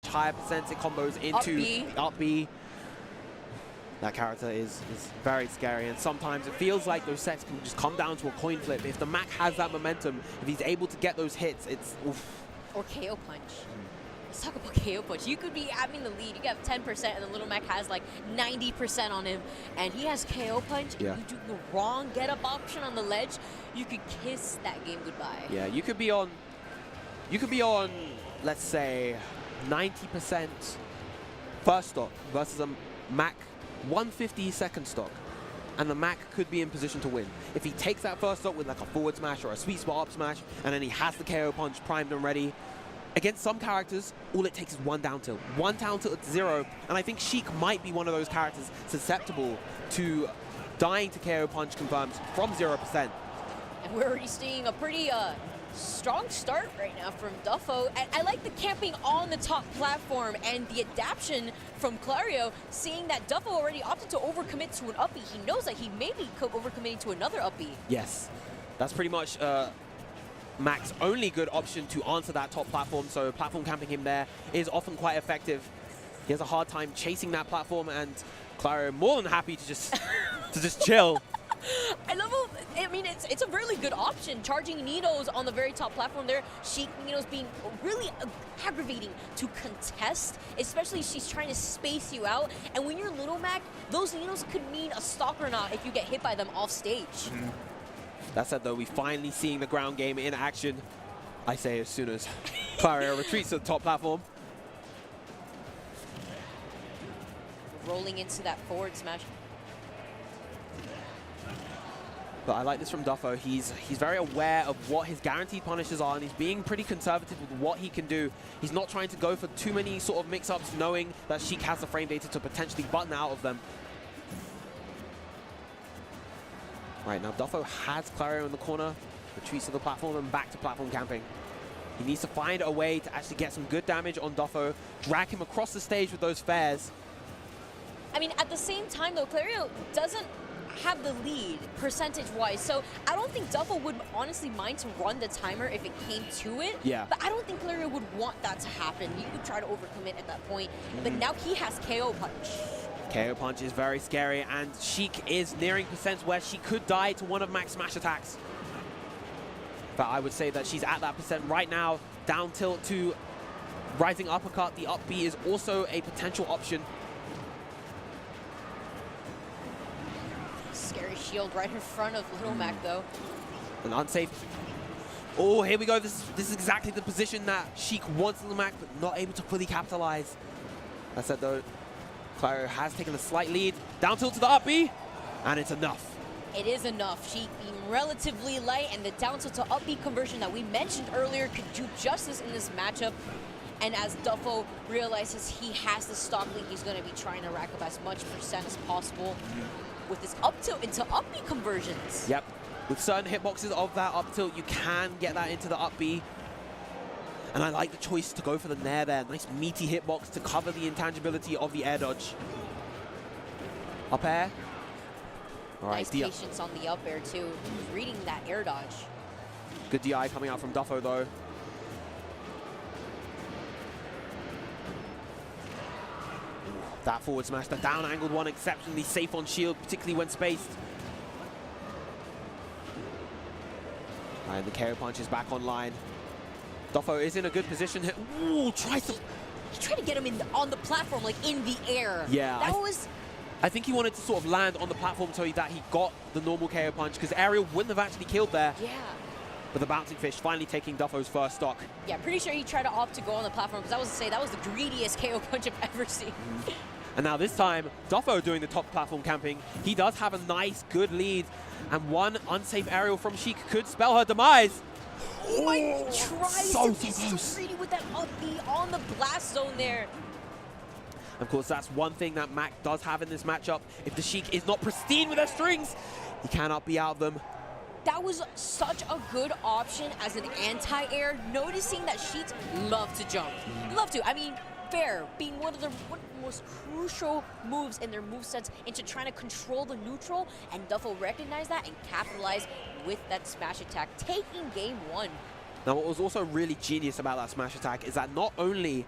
higher percent it combos into up B. That character is very scary, and sometimes it feels like those sets can just come down to a coin flip. If the Mac has that momentum, if he's able to get those hits, it's oof. Or KO punch. Let's talk about KO punch. You could be having the lead, you got 10%, and the Little Mac has like 90% on him, and he has KO punch. Yeah. You do the wrong get up option on the ledge, you could kiss that game goodbye. Yeah, you could be on, let's say, 90% first stock versus a Mac 150 second stock, and the Mac could be in position to win. If he takes that first stock with like a forward smash or a sweet spot up smash, and then he has the KO punch primed and ready, against some characters, all it takes is one down tilt. One down tilt at 0, and I think Sheik might be one of those characters susceptible to dying to KO punch confirmed from 0%. And we're already seeing a pretty strong start right now from Duffo. And I like the camping on the top platform and the adaptation from Clario, seeing that Duffo already opted to overcommit to an up B. He knows that he may be overcommitting to another up B. Yes, that's pretty much Mac's only good option to answer that top platform, so platform camping him there is often quite effective. He has a hard time chasing that platform, and Clario more than happy to just chill. I love how, I mean, it's a really good option, charging needles on the very top platform there. Sheik, needles being really aggravating to contest, especially if she's trying to space you out. And when you're Little Mac, those needles could mean a stock or not if you get hit by them off stage. That said, though, we're finally seeing the ground game in action. I say as soon as Clario retreats to the top platform. Rolling into that forward smash. But I like this from Duffo. He's very aware of what his guaranteed punishes are, and he's being pretty conservative with what he can do. He's not trying to go for too many sort of mix-ups, knowing that Sheik has the frame data to potentially button out of them. Right, now Duffo has Clario in the corner, retreats to the platform and back to platform camping. He needs to find a way to actually get some good damage on Duffo, drag him across the stage with those fares. I mean, at the same time, though, Clario doesn't have the lead percentage-wise, so I don't think Duffo would honestly mind to run the timer if it came to it. Yeah. But I don't think Clario would want that to happen. He would try to overcommit at that point. But now he has KO punch. KO punch is very scary, and Sheik is nearing percents where she could die to one of Mac's smash attacks. But I would say that she's at that percent right now. Down tilt to rising uppercut. The up B is also a potential option. Scary shield right in front of Little Mac, though. An unsafe. Oh, here we go. This is exactly the position that Sheik wants Little Mac, but not able to fully capitalize. That said, though, Clario has taken a slight lead. Down tilt to the up B, and it's enough. It is enough. Sheik being relatively light, and the down tilt to up B conversion that we mentioned earlier could do justice in this matchup. And as Duffo realizes he has the stock lead, he's going to be trying to rack up as much percent as possible with his up tilt into up B conversions. Yep. With certain hitboxes of that up tilt, you can get that into the up B. And I like the choice to go for the nair there. Nice meaty hitbox to cover the intangibility of the air dodge. Up air. All right, nice patience on the up air, too. Reading that air dodge. Good DI coming out from Duffo, though. That forward smash, the down angled one, exceptionally safe on shield, particularly when spaced. All right, the KO punch is back online. Duffo is in a good position here. Ooh, tries to... He tried to get him in on the platform, like in the air. Yeah. I think he wanted to sort of land on the platform so that he got the normal KO punch, because Ariel wouldn't have actually killed there. Yeah. But the bouncing fish finally taking Duffo's first stock. Yeah, pretty sure he tried to opt to go on the platform, because I was to say that was the greediest KO punch I've ever seen. And now this time, Duffo doing the top platform camping. He does have a nice, good lead. And one unsafe aerial from Sheik could spell her demise. Oh my, he tries to be so close. so greedy with that up B on the blast zone there. Of course, that's one thing that Mac does have in this matchup. If the Sheik is not pristine with her strings, he cannot be out of them. That was such a good option as an anti-air, noticing that Sheiks love to jump. Love to. I mean, fair, being one of the most crucial moves in their movesets into trying to control the neutral, and Duffo recognized that and capitalized with that smash attack, taking game one. Now, what was also really genius about that smash attack is that not only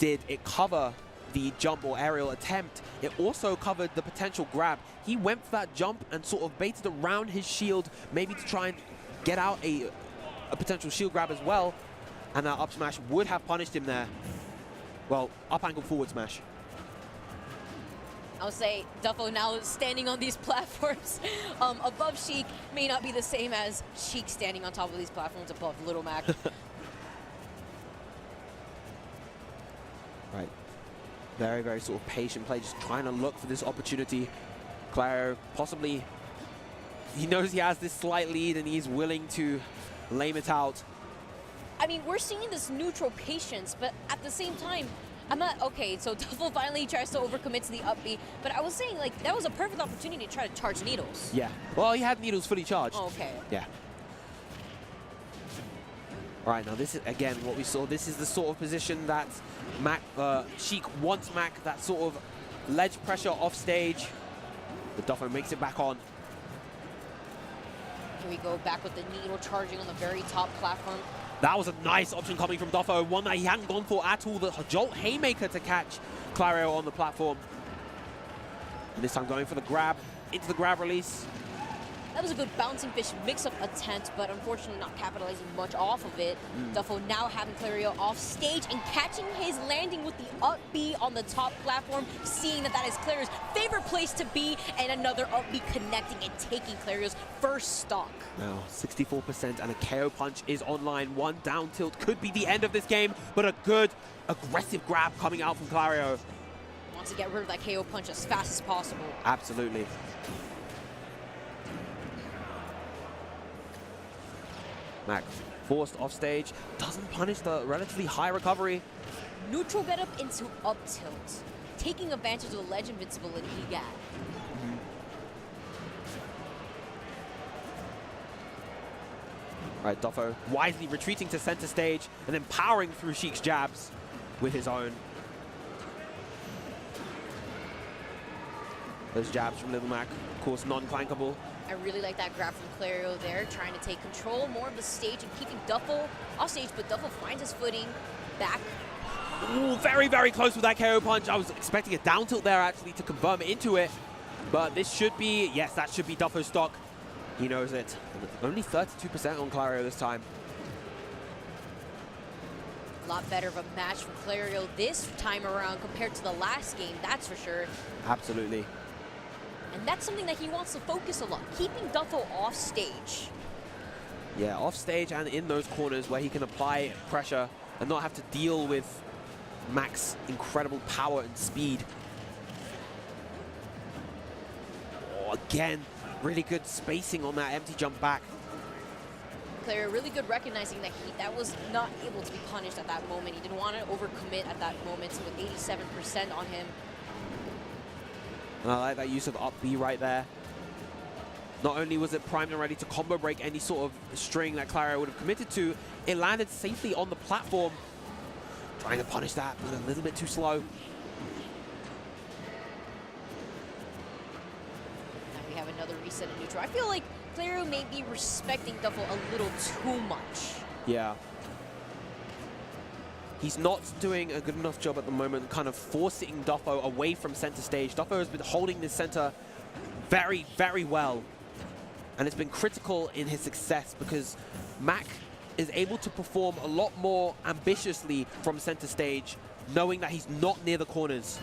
did it cover the jump or aerial attempt, it also covered the potential grab. He went for that jump and sort of baited around his shield, maybe to try and get out a potential shield grab as well, and that up smash would have punished him there. Well, up angle forward smash. I would say Duffo now standing on these platforms above Sheik may not be the same as Sheik standing on top of these platforms above Little Mac. Right. Very, very sort of patient play, just trying to look for this opportunity. Clario possibly, he knows he has this slight lead and he's willing to lame it out. I mean, we're seeing this neutral patience, but at the same time, I'm not, okay, so Duffo finally tries to overcommit to the up B, but I was saying, like, that was a perfect opportunity to try to charge needles. Yeah. Well, he had needles fully charged. Oh, okay. Yeah. All right, now this is, again, what we saw. This is the sort of position that Sheik wants Mac, that sort of ledge pressure off stage. But Duffo makes it back on. Here we go, back with the needle charging on the very top platform. That was a nice option coming from Duffo, one that he hadn't gone for at all. The Jolt Haymaker to catch Clario on the platform. And this time going for the grab, into the grab release. That was a good bouncing fish mix-up attempt, but unfortunately not capitalizing much off of it. Duffo now having Clario off stage and catching his landing with the up B on the top platform, seeing that is Clario's favorite place to be, and another up B connecting and taking Clario's first stock. Now 64% and a KO punch is online. One down tilt could be the end of this game, but a good aggressive grab coming out from Clario. Wants to get rid of that KO punch as fast as possible. Absolutely. Mac forced off stage, doesn't punish the relatively high recovery. Neutral get up into up tilt, taking advantage of the ledge invincibility he got. Right, Duffo wisely retreating to center stage and then powering through Sheik's jabs with his own. Those jabs from Little Mac, of course, non-clankable. I really like that grab from Clario there, trying to take control more of the stage and keeping Duffo off stage, but Duffo finds his footing back. Ooh, very, very close with that KO punch. I was expecting a down tilt there actually to confirm into it, but this should be, yes, that should be Duffo's stock. He knows it. Only 32% on Clario this time. A lot better of a match from Clario this time around compared to the last game, that's for sure. Absolutely. And that's something that he wants to focus a lot, keeping Duffo off stage. Yeah, off stage and in those corners where he can apply pressure and not have to deal with Mac's incredible power and speed. Oh, again, really good spacing on that empty jump back. Clario really good recognizing that that was not able to be punished at that moment. He didn't want to overcommit at that moment, so with 87% on him. And I like that use of up B right there. Not only was it primed and ready to combo break any sort of string that Clario would have committed to, it landed safely on the platform. Trying to punish that, but a little bit too slow. Now we have another reset in neutral. I feel like Clario may be respecting Duffo a little too much. Yeah. He's not doing a good enough job at the moment, kind of forcing Duffo away from center stage. Duffo has been holding this center very, very well. And it's been critical in his success because Mac is able to perform a lot more ambitiously from center stage, knowing that he's not near the corners.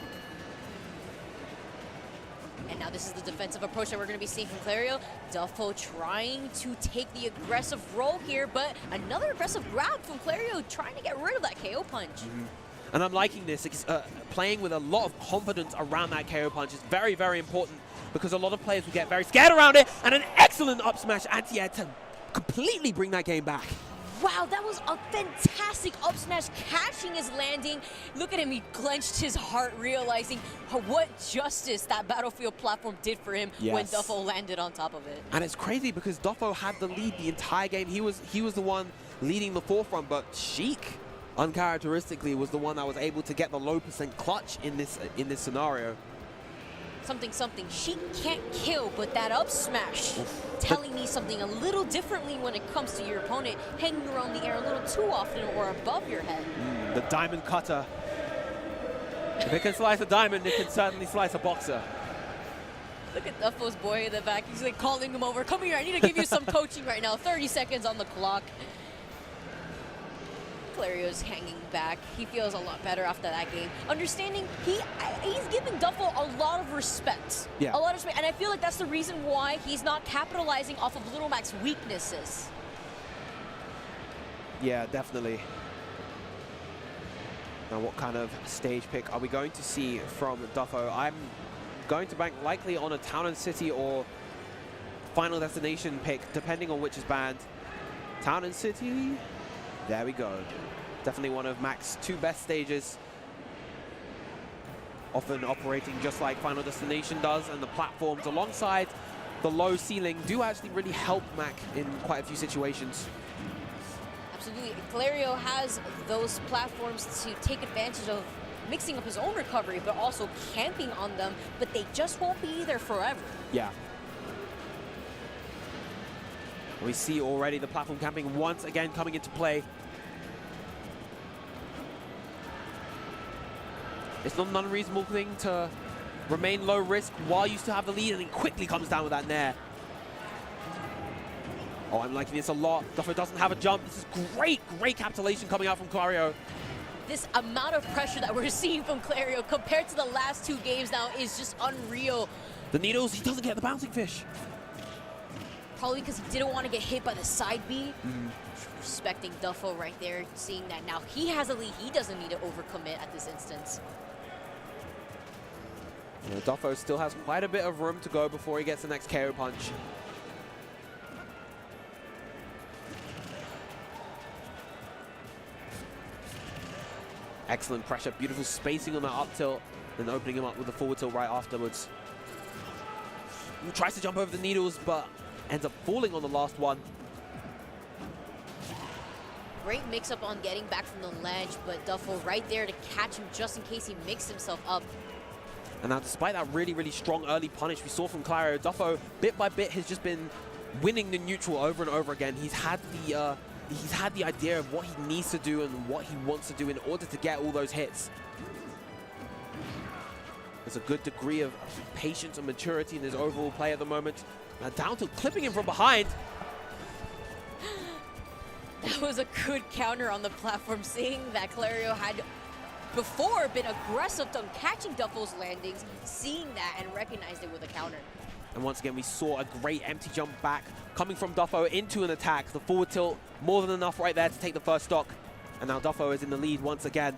And now this is the defensive approach that we're going to be seeing from Clario. Duffo trying to take the aggressive role here, but another aggressive grab from Clario, trying to get rid of that KO punch. And I'm liking this. Playing with a lot of confidence around that KO punch is very, very important because a lot of players will get very scared around it, and an excellent up smash anti-air to completely bring that game back. Wow, that was a fantastic up smash, catching his landing. Look at him, he clenched his heart, realizing what justice that Battlefield platform did for him when Duffo landed on top of it. And it's crazy because Duffo had the lead the entire game. He was the one leading the forefront, but Sheik, uncharacteristically, was the one that was able to get the low percent clutch in this scenario. Something Sheik can't kill, but that up smash telling me something a little differently when it comes to your opponent hanging around the air a little too often or above your head. The diamond cutter If it can slice a diamond, it can certainly slice a boxer. Look at Duffo's boy in the back. He's like calling him over. Come here, I need to give you some coaching right now. 30 seconds on the clock. Clario's hanging back. He feels a lot better after that game. Understanding he's giving Duffo a lot of respect. Yeah. A lot of respect. And I feel like that's the reason why he's not capitalizing off of Little Mac's weaknesses. Yeah, definitely. Now, what kind of stage pick are we going to see from Duffo? I'm going to bank likely on a Town and City or Final Destination pick, depending on which is banned. Town and City, there we go. Definitely one of Mac's two best stages. Often operating just like Final Destination does, and the platforms alongside the low ceiling do actually really help Mac in quite a few situations. Absolutely. Clario has those platforms to take advantage of mixing up his own recovery, but also camping on them, but they just won't be there forever. Yeah. We see already the platform camping once again coming into play. It's not an unreasonable thing to remain low risk while you still have the lead, and it quickly comes down with that nair. Oh, I'm liking this a lot. Duffo doesn't have a jump. This is great, great capitulation coming out from Clario. This amount of pressure that we're seeing from Clario compared to the last two games now is just unreal. The needles, he doesn't get the bouncing fish. Probably because he didn't want to get hit by the side B. Respecting Duffo right there, seeing that now he has a lead. He doesn't need to overcommit at this instance. You know, Duffo still has quite a bit of room to go before he gets the next KO punch. Excellent pressure, beautiful spacing on that up tilt, then opening him up with a forward tilt right afterwards. He tries to jump over the needles, but ends up falling on the last one. Great mix-up on getting back from the ledge, but Duffo right there to catch him just in case he mixed himself up. And now, despite that really, really strong early punish we saw from Clario, Duffo, bit by bit, has just been winning the neutral over and over again. He's had the idea of what he needs to do and what he wants to do in order to get all those hits. There's a good degree of patience and maturity in his overall play at the moment. Now down to clipping him from behind. That was a good counter on the platform, seeing that Clario had before been aggressive on catching Duffo's landings, seeing that and recognized it with a counter. And once again, we saw a great empty jump back coming from Duffo into an attack. The forward tilt, more than enough right there to take the first stock. And now Duffo is in the lead once again.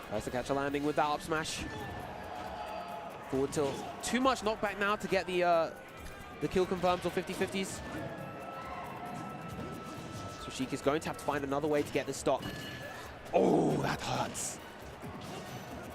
Tries to catch a landing with that up smash. Forward tilt. Too much knockback now to get the kill confirms or 50-50s. So Sheik is going to have to find another way to get this stock. Oh, that hurts.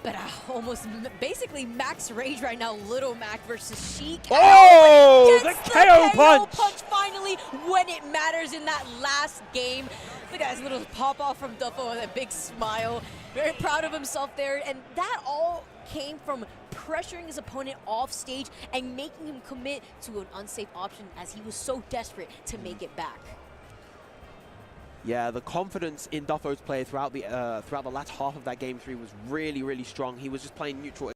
But almost basically max rage right now, Little Mac versus Sheik. Oh, the KO punch! Finally when it matters in that last game. Look at his little pop off from Duffo with a big smile. Very proud of himself there. And that all came from pressuring his opponent off stage and making him commit to an unsafe option as he was so desperate to make it back. Yeah, the confidence in Duffo's play throughout the latter half of that game 3 was really, really strong. He was just playing neutral